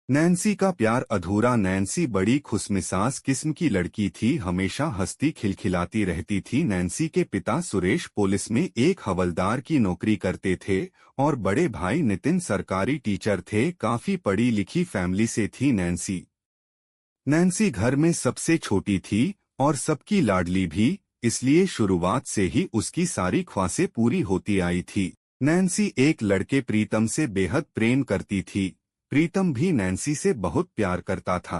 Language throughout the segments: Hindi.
नैन्सी का प्यार अधूरा। नैन्सी बड़ी खुशमिजाज किस्म की लड़की थी, हमेशा हंसती खिलखिलाती रहती थी। नैन्सी के पिता सुरेश पुलिस में एक हवलदार की नौकरी करते थे और बड़े भाई नितिन सरकारी टीचर थे। काफी पढ़ी लिखी फैमिली से थी नैन्सी। नैन्सी घर में सबसे छोटी थी और सबकी लाडली भी, इसलिए शुरुआत से ही उसकी सारी ख्वाहिशें पूरी होती आई थी। नैन्सी एक लड़के प्रीतम से बेहद प्रेम करती थी। प्रीतम भी नैन्सी से बहुत प्यार करता था।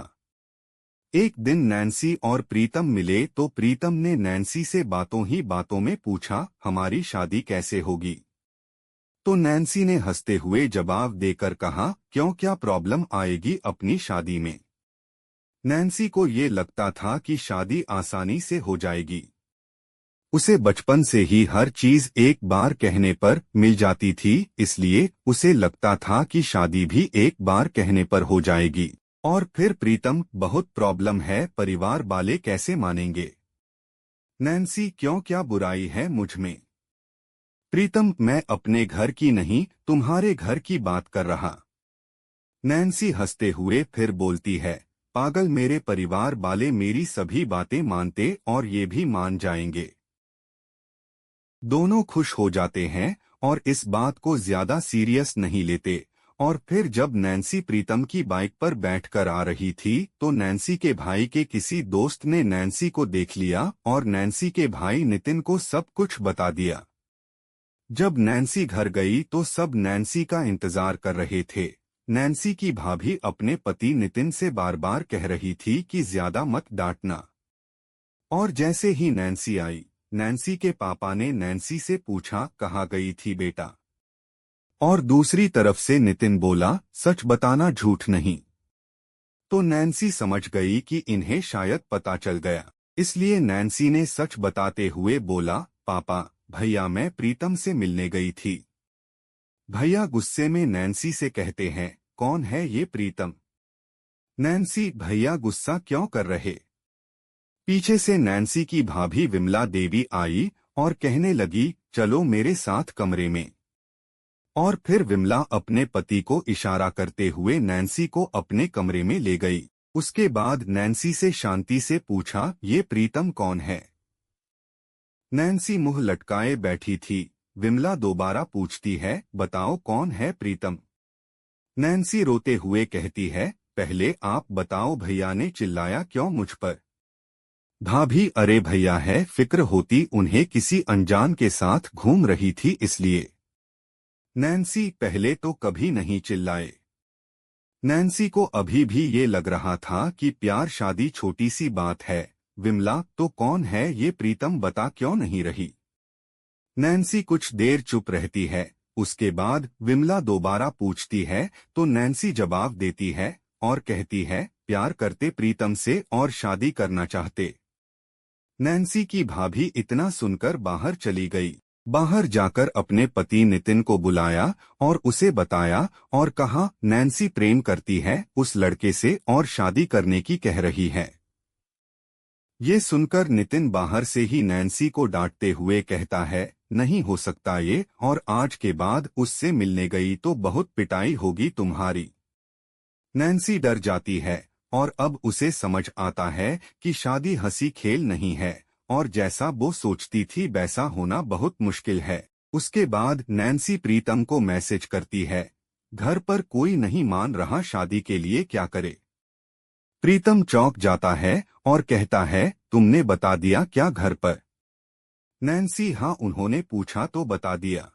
एक दिन नैन्सी और प्रीतम मिले तो प्रीतम ने नैन्सी से बातों ही बातों में पूछा, हमारी शादी कैसे होगी? तो नैन्सी ने हंसते हुए जवाब देकर कहा, क्यों, क्या प्रॉब्लम आएगी अपनी शादी में? नैन्सी को ये लगता था कि शादी आसानी से हो जाएगी। उसे बचपन से ही हर चीज एक बार कहने पर मिल जाती थी, इसलिए उसे लगता था कि शादी भी एक बार कहने पर हो जाएगी। और फिर प्रीतम, बहुत प्रॉब्लम है, परिवार वाले कैसे मानेंगे? नैन्सी, क्यों, क्या बुराई है मुझ में? प्रीतम, मैं अपने घर की नहीं तुम्हारे घर की बात कर रहा। नैन्सी हंसते हुए फिर बोलती है, पागल, मेरे परिवार वाले मेरी सभी बातें मानते और ये भी मान जाएंगे। दोनों खुश हो जाते हैं और इस बात को ज्यादा सीरियस नहीं लेते। और फिर जब नैन्सी प्रीतम की बाइक पर बैठकर आ रही थी तो नैन्सी के भाई के किसी दोस्त ने नैन्सी को देख लिया और नैन्सी के भाई नितिन को सब कुछ बता दिया। जब नैन्सी घर गई तो सब नैन्सी का इंतजार कर रहे थे। नैन्सी की भाभी अपने पति नितिन से बार बार कह रही थी कि ज्यादा मत डांटना। और जैसे ही नैन्सी आई, नैन्सी के पापा ने नैन्सी से पूछा, कहाँ गई थी बेटा? और दूसरी तरफ से नितिन बोला, सच बताना, झूठ नहीं। तो नैन्सी समझ गई कि इन्हें शायद पता चल गया, इसलिए नैन्सी ने सच बताते हुए बोला, पापा, भैया, मैं प्रीतम से मिलने गई थी। भैया गुस्से में नैन्सी से कहते हैं, कौन है ये प्रीतम? नैन्सी, भैया गुस्सा क्यों कर रहे? पीछे से नैन्सी की भाभी विमला देवी आई और कहने लगी, चलो मेरे साथ कमरे में। और फिर विमला अपने पति को इशारा करते हुए नैन्सी को अपने कमरे में ले गई। उसके बाद नैन्सी से शांति से पूछा, ये प्रीतम कौन है? नैन्सी मुंह लटकाए बैठी थी। विमला दोबारा पूछती है, बताओ कौन है प्रीतम? नैन्सी रोते हुए कहती है, पहले आप बताओ, भैया ने चिल्लाया क्यों मुझ पर? भाभी, अरे भैया है, फिक्र होती उन्हें किसी अनजान के साथ घूम रही थी इसलिए। नैन्सी, पहले तो कभी नहीं चिल्लाए। नैन्सी को अभी भी ये लग रहा था कि प्यार शादी छोटी सी बात है। विमला, तो कौन है ये प्रीतम, बता क्यों नहीं रही? नैन्सी कुछ देर चुप रहती है। उसके बाद विमला दोबारा पूछती है तो नैन्सी जवाब देती है और कहती है, प्यार करते प्रीतम से और शादी करना चाहते। नैन्सी की भाभी इतना सुनकर बाहर चली गई। बाहर जाकर अपने पति नितिन को बुलाया और उसे बताया और कहा, नैन्सी प्रेम करती है उस लड़के से और शादी करने की कह रही है। ये सुनकर नितिन बाहर से ही नैन्सी को डांटते हुए कहता है, नहीं हो सकता ये, और आज के बाद उससे मिलने गई तो बहुत पिटाई होगी तुम्हारी। नैन्सी डर जाती है और अब उसे समझ आता है कि शादी हंसी खेल नहीं है और जैसा वो सोचती थी वैसा होना बहुत मुश्किल है। उसके बाद नैन्सी प्रीतम को मैसेज करती है, घर पर कोई नहीं मान रहा, शादी के लिए क्या करे? प्रीतम चौंक जाता है और कहता है, तुमने बता दिया क्या घर पर? नैन्सी, हाँ, उन्होंने पूछा तो बता दिया।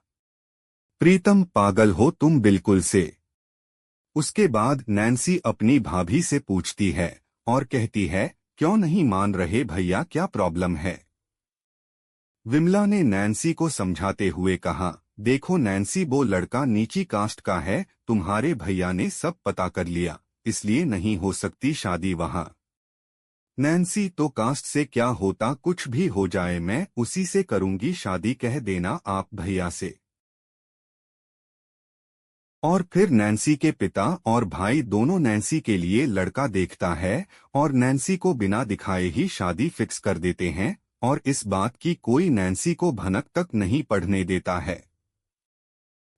प्रीतम, पागल हो तुम बिल्कुल से। उसके बाद नैन्सी अपनी भाभी से पूछती है और कहती है, क्यों नहीं मान रहे भैया, क्या प्रॉब्लम है? विमला ने नैन्सी को समझाते हुए कहा, देखो नैन्सी, वो लड़का नीची कास्ट का है, तुम्हारे भैया ने सब पता कर लिया, इसलिए नहीं हो सकती शादी वहाँ। नैन्सी, तो कास्ट से क्या होता, कुछ भी हो जाए मैं उसी से करूंगी शादी, कह देना आप भैया से। और फिर नैन्सी के पिता और भाई दोनों नैन्सी के लिए लड़का देखता है और नैन्सी को बिना दिखाए ही शादी फिक्स कर देते हैं और इस बात की कोई नैन्सी को भनक तक नहीं पड़ने देता है।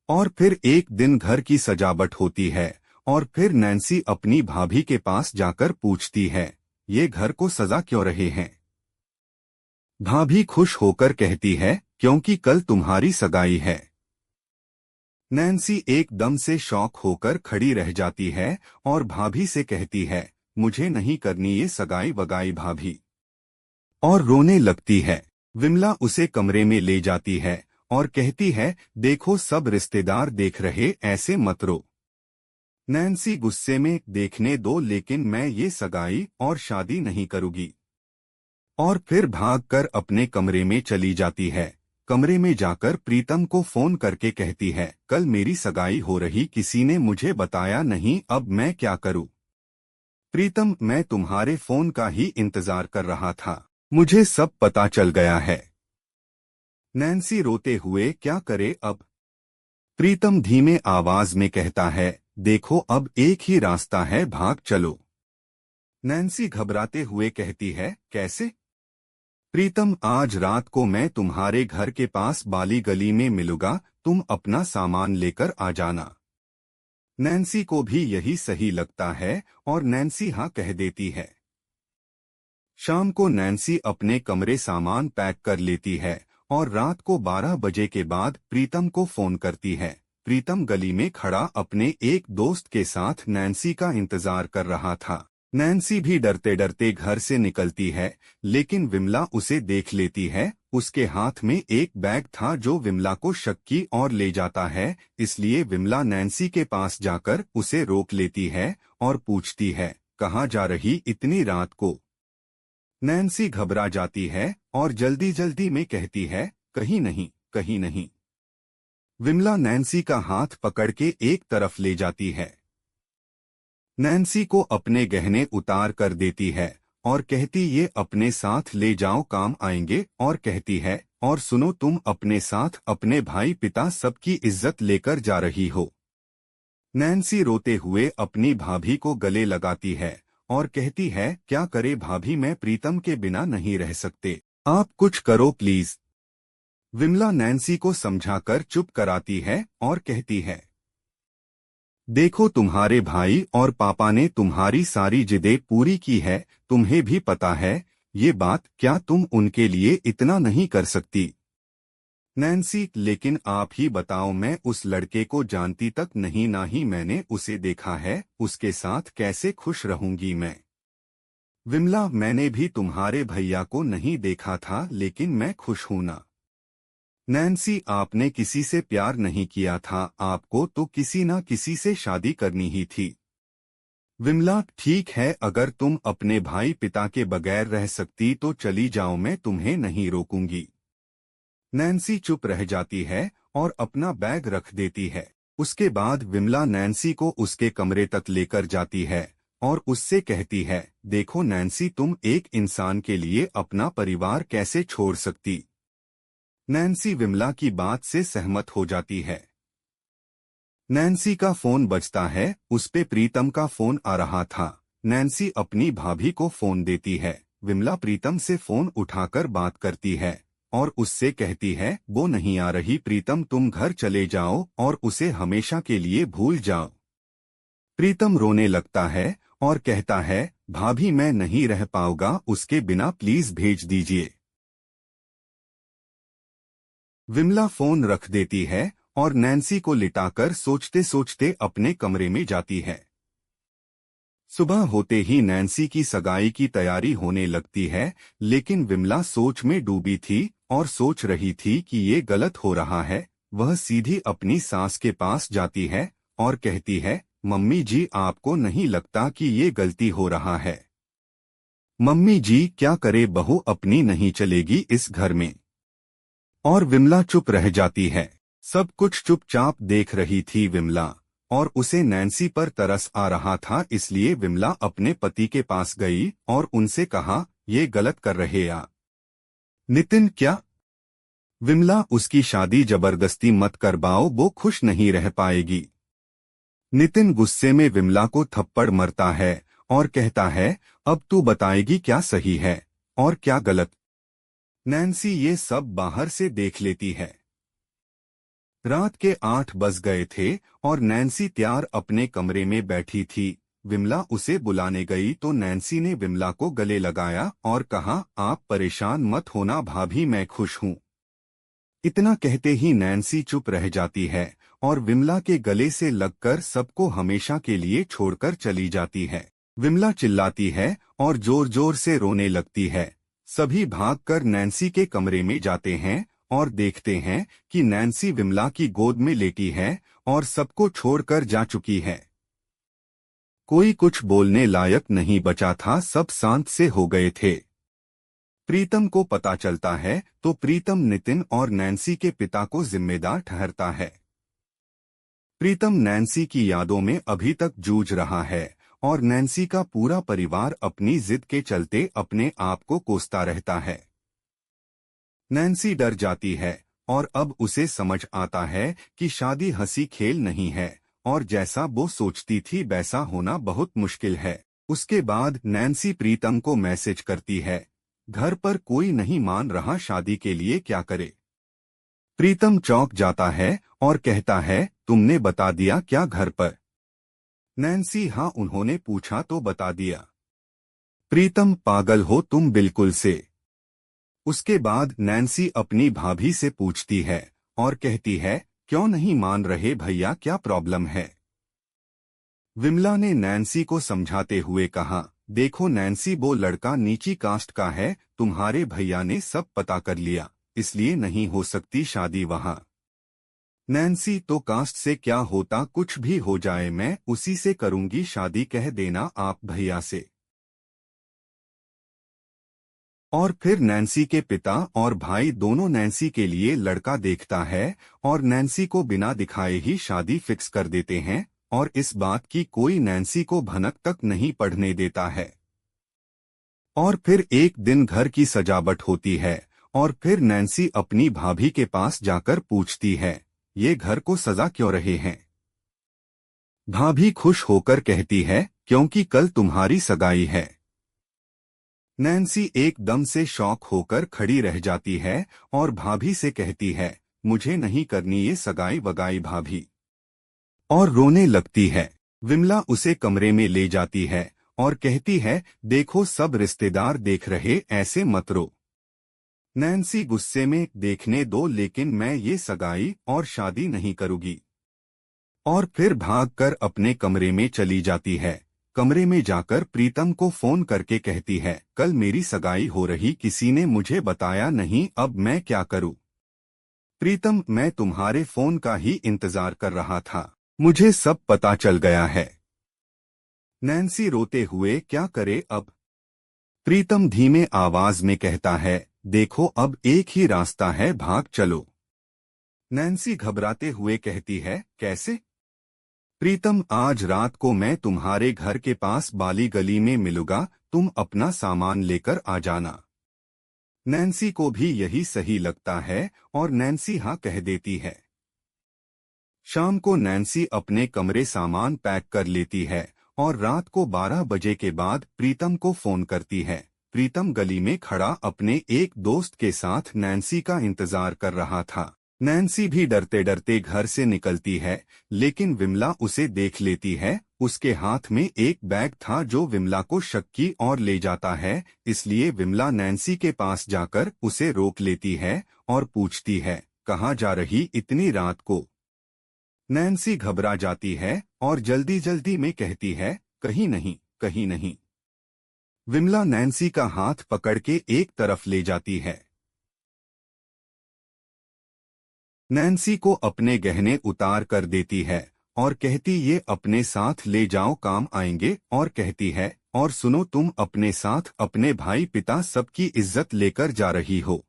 और फिर एक दिन घर की सजावट होती है और फिर नैन्सी अपनी भाभी के पास जाकर पूछती है, ये घर को सजा क्यों रहे हैं? भाभी खुश होकर कहती है, क्योंकि कल तुम्हारी सगाई है। नैन्सी एकदम से शॉक होकर खड़ी रह जाती है और भाभी से कहती है, मुझे नहीं करनी ये सगाई वगाई भाभी, और रोने लगती है। विमला उसे कमरे में ले जाती है और कहती है, देखो सब रिश्तेदार देख रहे, ऐसे मत रो। नैन्सी गुस्से में, देखने दो, लेकिन मैं ये सगाई और शादी नहीं करूंगी। और फिर भागकर अपने कमरे में चली जाती है। कमरे में जाकर प्रीतम को फोन करके कहती है, कल मेरी सगाई हो रही, किसी ने मुझे बताया नहीं, अब मैं क्या करूं? प्रीतम, मैं तुम्हारे फोन का ही इंतजार कर रहा था, मुझे सब पता चल गया है। नैन्सी रोते हुए, क्या करे अब? प्रीतम धीमे आवाज में कहता है, देखो अब एक ही रास्ता है, भाग चलो। नैन्सी घबराते हुए कहती है, कैसे? प्रीतम, आज रात को मैं तुम्हारे घर के पास बाली गली में मिलूंगा, तुम अपना सामान लेकर आ जाना। नैन्सी को भी यही सही लगता है और नैन्सी हाँ कह देती है। शाम को नैन्सी अपने कमरे सामान पैक कर लेती है और रात को 12 बजे के बाद प्रीतम को फोन करती है। प्रीतम गली में खड़ा अपने एक दोस्त के साथ नैन्सी का इंतजार कर रहा था। नैन्सी भी डरते डरते घर से निकलती है, लेकिन विमला उसे देख लेती है। उसके हाथ में एक बैग था जो विमला को शक की ओर ले जाता है, इसलिए विमला नैन्सी के पास जाकर उसे रोक लेती है और पूछती है, कहाँ जा रही इतनी रात को? नैन्सी घबरा जाती है और जल्दी जल्दी में कहती है, कहीं नहीं, कहीं नहीं। विमला नैन्सी का हाथ पकड़ के एक तरफ ले जाती है। नैन्सी को अपने गहने उतार कर देती है और कहती, ये अपने साथ ले जाओ, काम आएंगे। और कहती है, और सुनो, तुम अपने साथ अपने भाई पिता सबकी इज्जत लेकर जा रही हो। नैन्सी रोते हुए अपनी भाभी को गले लगाती है और कहती है, क्या करे भाभी, मैं प्रीतम के बिना नहीं रह सकते, आप कुछ करो प्लीज। विमला नैन्सी को समझाकर चुप कराती है और कहती है, देखो तुम्हारे भाई और पापा ने तुम्हारी सारी जिदें पूरी की है, तुम्हें भी पता है ये बात, क्या तुम उनके लिए इतना नहीं कर सकती? नैन्सी, लेकिन आप ही बताओ, मैं उस लड़के को जानती तक नहीं, ना ही मैंने उसे देखा है, उसके साथ कैसे खुश रहूंगी मैं? विमला, मैंने भी तुम्हारे भैया को नहीं देखा था, लेकिन मैं खुश हूं ना। नैन्सी, आपने किसी से प्यार नहीं किया था, आपको तो किसी ना किसी से शादी करनी ही थी। विमला, ठीक है, अगर तुम अपने भाई पिता के बगैर रह सकती तो चली जाओ, मैं तुम्हें नहीं रोकूंगी। नैन्सी चुप रह जाती है और अपना बैग रख देती है। उसके बाद विमला नैन्सी को उसके कमरे तक लेकर जाती है और उससे कहती है, देखो नैन्सी, तुम एक इंसान के लिए अपना परिवार कैसे छोड़ सकती? नैन्सी विमला की बात से सहमत हो जाती है। नैन्सी का फोन बजता है, उस पे प्रीतम का फोन आ रहा था। नैन्सी अपनी भाभी को फोन देती है। विमला प्रीतम से फोन उठाकर बात करती है और उससे कहती है, वो नहीं आ रही प्रीतम, तुम घर चले जाओ और उसे हमेशा के लिए भूल जाओ। प्रीतम रोने लगता है और कहता है, भाभी मैं नहीं रह पाऊंगा उसके बिना, प्लीज भेज दीजिए। विमला फोन रख देती है और नैन्सी को लिटाकर सोचते सोचते अपने कमरे में जाती है। सुबह होते ही नैन्सी की सगाई की तैयारी होने लगती है, लेकिन विमला सोच में डूबी थी और सोच रही थी कि ये गलत हो रहा है। वह सीधी अपनी सास के पास जाती है और कहती है, मम्मी जी, आपको नहीं लगता कि ये गलती हो रहा है? मम्मी जी, क्या करे, बहू अपनी नहीं चलेगी इस घर में। और विमला चुप रह जाती है। सब कुछ चुपचाप देख रही थी विमला, और उसे नैन्सी पर तरस आ रहा था, इसलिए विमला अपने पति के पास गई और उनसे कहा, ये गलत कर रहे या नितिन क्या? विमला, उसकी शादी जबरदस्ती मत करवाओ, वो खुश नहीं रह पाएगी। नितिन गुस्से में विमला को थप्पड़ मारता है और कहता है, अब तू बताएगी क्या सही है और क्या गलत? नैन्सी ये सब बाहर से देख लेती है। रात के 8 बज गए थे और नैन्सी तैयार अपने कमरे में बैठी थी। विमला उसे बुलाने गई तो नैन्सी ने विमला को गले लगाया और कहा, आप परेशान मत होना भाभी, मैं खुश हूँ। इतना कहते ही नैन्सी चुप रह जाती है और विमला के गले से लगकर सबको हमेशा के लिए छोड़कर चली जाती है। विमला चिल्लाती है और जोर जोर से रोने लगती है। सभी भागकर नैन्सी के कमरे में जाते हैं और देखते हैं कि नैन्सी विमला की गोद में लेटी है और सबको छोड़कर जा चुकी है। कोई कुछ बोलने लायक नहीं बचा था, सब शांत से हो गए थे। प्रीतम को पता चलता है तो प्रीतम नितिन और नैन्सी के पिता को जिम्मेदार ठहरता है। प्रीतम नैन्सी की यादों में अभी तक जूझ रहा है और नैन्सी का पूरा परिवार अपनी जिद के चलते अपने आप को कोसता रहता है। नैन्सी डर जाती है और अब उसे समझ आता है कि शादी हंसी खेल नहीं है और जैसा वो सोचती थी वैसा होना बहुत मुश्किल है। उसके बाद नैन्सी प्रीतम को मैसेज करती है, घर पर कोई नहीं मान रहा, शादी के लिए क्या करे। प्रीतम चौंक जाता है और कहता है, तुमने बता दिया क्या घर पर? नैन्सी, हाँ, उन्होंने पूछा तो बता दिया। प्रीतम, पागल हो तुम बिल्कुल से। उसके बाद नैन्सी अपनी भाभी से पूछती है और कहती है, क्यों नहीं मान रहे भैया, क्या प्रॉब्लम है? विमला ने नैन्सी को समझाते हुए कहा, देखो नैन्सी, वो लड़का नीची कास्ट का है, तुम्हारे भैया ने सब पता कर लिया, इसलिए नहीं हो सकती शादी वहाँ। नैन्सी, तो कास्ट से क्या होता, कुछ भी हो जाए मैं उसी से करूंगी शादी, कह देना आप भैया से। और फिर नैन्सी के पिता और भाई दोनों नैन्सी के लिए लड़का देखता है और नैन्सी को बिना दिखाए ही शादी फिक्स कर देते हैं और इस बात की कोई नैन्सी को भनक तक नहीं पड़ने देता है। और फिर एक दिन घर की सजावट होती है और फिर नैन्सी अपनी भाभी के पास जाकर पूछती है, ये घर को सजा क्यों रहे हैं? भाभी खुश होकर कहती है, क्योंकि कल तुम्हारी सगाई है। नैन्सी एकदम से शॉक होकर खड़ी रह जाती है और भाभी से कहती है, मुझे नहीं करनी ये सगाई वगाई भाभी, और रोने लगती है। विमला उसे कमरे में ले जाती है और कहती है, देखो सब रिश्तेदार देख रहे, ऐसे मत रो। नैन्सी गुस्से में, देखने दो, लेकिन मैं ये सगाई और शादी नहीं करूंगी। और फिर भागकर अपने कमरे में चली जाती है। कमरे में जाकर प्रीतम को फोन करके कहती है, कल मेरी सगाई हो रही, किसी ने मुझे बताया नहीं, अब मैं क्या करूं? प्रीतम, मैं तुम्हारे फोन का ही इंतजार कर रहा था, मुझे सब पता चल गया है। नैन्सी रोते हुए, क्या करे अब? प्रीतम धीमे आवाज में कहता है, देखो अब एक ही रास्ता है, भाग चलो। नैन्सी घबराते हुए कहती है, कैसे? प्रीतम, आज रात को मैं तुम्हारे घर के पास बाली गली में मिलूंगा, तुम अपना सामान लेकर आ जाना। नैन्सी को भी यही सही लगता है और नैन्सी हाँ कह देती है। शाम को नैन्सी अपने कमरे सामान पैक कर लेती है और रात को 12 बजे के बाद प्रीतम को फोन करती है। प्रीतम गली में खड़ा अपने एक दोस्त के साथ नैन्सी का इंतजार कर रहा था। नैन्सी भी डरते डरते घर से निकलती है, लेकिन विमला उसे देख लेती है। उसके हाथ में एक बैग था जो विमला को शक की ओर ले जाता है, इसलिए विमला नैन्सी के पास जाकर उसे रोक लेती है और पूछती है, कहाँ जा रही इतनी रात को? नैन्सी घबरा जाती है और जल्दी जल्दी में कहती है, कहीं नहीं, कहीं नहीं। विमला नैन्सी का हाथ पकड़ के एक तरफ ले जाती है। नैन्सी को अपने गहने उतार कर देती है और कहती, ये अपने साथ ले जाओ, काम आएंगे, और कहती है, और सुनो, तुम अपने साथ अपने भाई पिता सबकी इज्जत लेकर जा रही हो।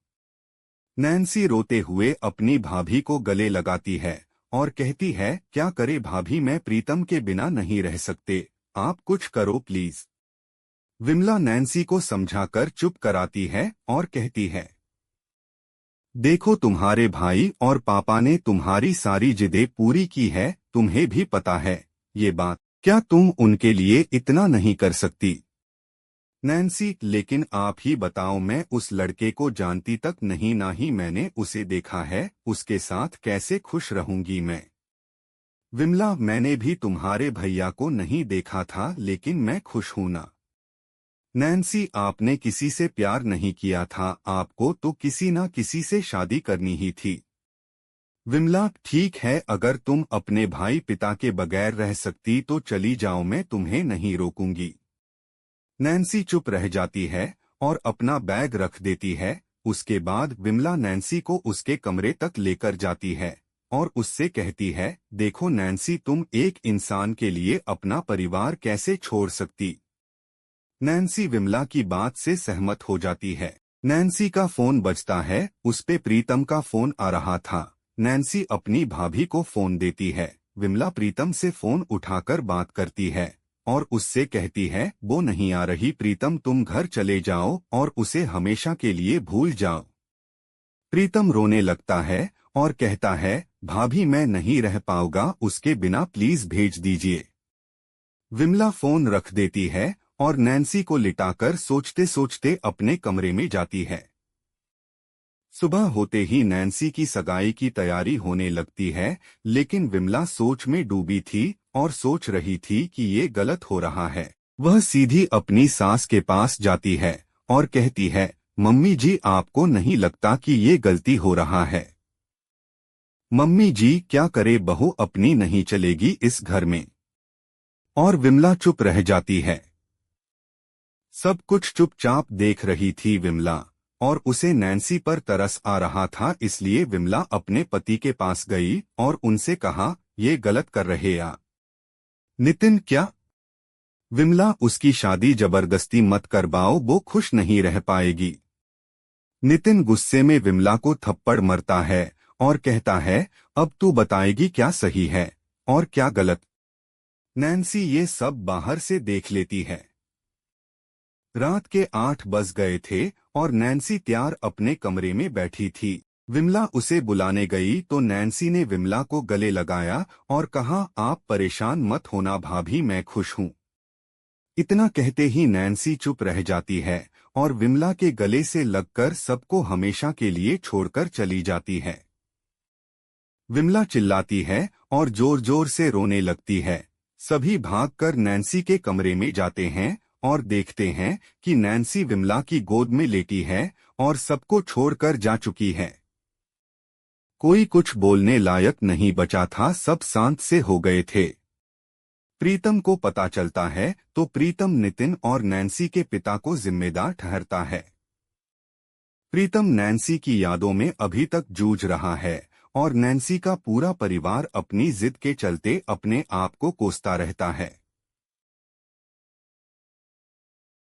नैन्सी रोते हुए अपनी भाभी को गले लगाती है और कहती है, क्या करे भाभी, मैं प्रीतम के बिना नहीं रह सकते, आप कुछ करो प्लीज। विमला नैन्सी को समझाकर चुप कराती है और कहती है, देखो तुम्हारे भाई और पापा ने तुम्हारी सारी जिदें पूरी की है, तुम्हें भी पता है ये बात, क्या तुम उनके लिए इतना नहीं कर सकती? नैन्सी, लेकिन आप ही बताओ, मैं उस लड़के को जानती तक नहीं, ना ही मैंने उसे देखा है, उसके साथ कैसे खुश रहूंगी मैं। विमला, मैंने भी तुम्हारे भैया को नहीं देखा था, लेकिन मैं खुश हूं ना। नैन्सी, आपने किसी से प्यार नहीं किया था, आपको तो किसी ना किसी से शादी करनी ही थी। विमला, ठीक है, अगर तुम अपने भाई पिता के बगैर रह सकती तो चली जाओ, मैं तुम्हें नहीं रोकूंगी। नैन्सी चुप रह जाती है और अपना बैग रख देती है। उसके बाद विमला नैन्सी को उसके कमरे तक लेकर जाती है और उससे कहती है, देखो नैन्सी, तुम एक इंसान के लिए अपना परिवार कैसे छोड़ सकती। नैन्सी विमला की बात से सहमत हो जाती है। नैन्सी का फोन बजता है, उस पे प्रीतम का फोन आ रहा था। नैन्सी अपनी भाभी को फोन देती है। विमला प्रीतम से फोन उठाकर बात करती है और उससे कहती है, वो नहीं आ रही प्रीतम, तुम घर चले जाओ और उसे हमेशा के लिए भूल जाओ। प्रीतम रोने लगता है और कहता है, भाभी मैं नहीं रह पाऊंगा उसके बिना, प्लीज भेज दीजिए। विमला फोन रख देती है और नैन्सी को लिटाकर सोचते सोचते अपने कमरे में जाती है। सुबह होते ही नैन्सी की सगाई की तैयारी होने लगती है, लेकिन विमला सोच में डूबी थी और सोच रही थी कि ये गलत हो रहा है। वह सीधी अपनी सास के पास जाती है और कहती है, मम्मी जी, आपको नहीं लगता कि ये गलती हो रहा है? मम्मी जी, क्या करे, बहू अपनी नहीं चलेगी इस घर में। और विमला चुप रह जाती है। सब कुछ चुपचाप देख रही थी विमला और उसे नैन्सी पर तरस आ रहा था, इसलिए विमला अपने पति के पास गई और उनसे कहा, ये गलत कर रहे या नितिन क्या? विमला, उसकी शादी जबरदस्ती मत करवाओ, वो खुश नहीं रह पाएगी। नितिन गुस्से में विमला को थप्पड़ मारता है और कहता है, अब तू बताएगी क्या सही है और क्या गलत। नैन्सी ये सब बाहर से देख लेती है। रात के 8 बज गए थे और नैन्सी तैयार अपने कमरे में बैठी थी। विमला उसे बुलाने गई तो नैन्सी ने विमला को गले लगाया और कहा, आप परेशान मत होना भाभी, मैं खुश हूँ। इतना कहते ही नैन्सी चुप रह जाती है और विमला के गले से लगकर सबको हमेशा के लिए छोड़कर चली जाती है। विमला चिल्लाती है और जोर जोर से रोने लगती है। सभी भागकर नैन्सी के कमरे में जाते हैं और देखते हैं कि नैन्सी विमला की गोद में लेटी है और सबको छोड़कर जा चुकी है। कोई कुछ बोलने लायक नहीं बचा था, सब शांत से हो गए थे। प्रीतम को पता चलता है तो प्रीतम नितिन और नैन्सी के पिता को जिम्मेदार ठहरता है। प्रीतम नैन्सी की यादों में अभी तक जूझ रहा है और नैन्सी का पूरा परिवार अपनी जिद के चलते अपने आप को कोसता रहता है।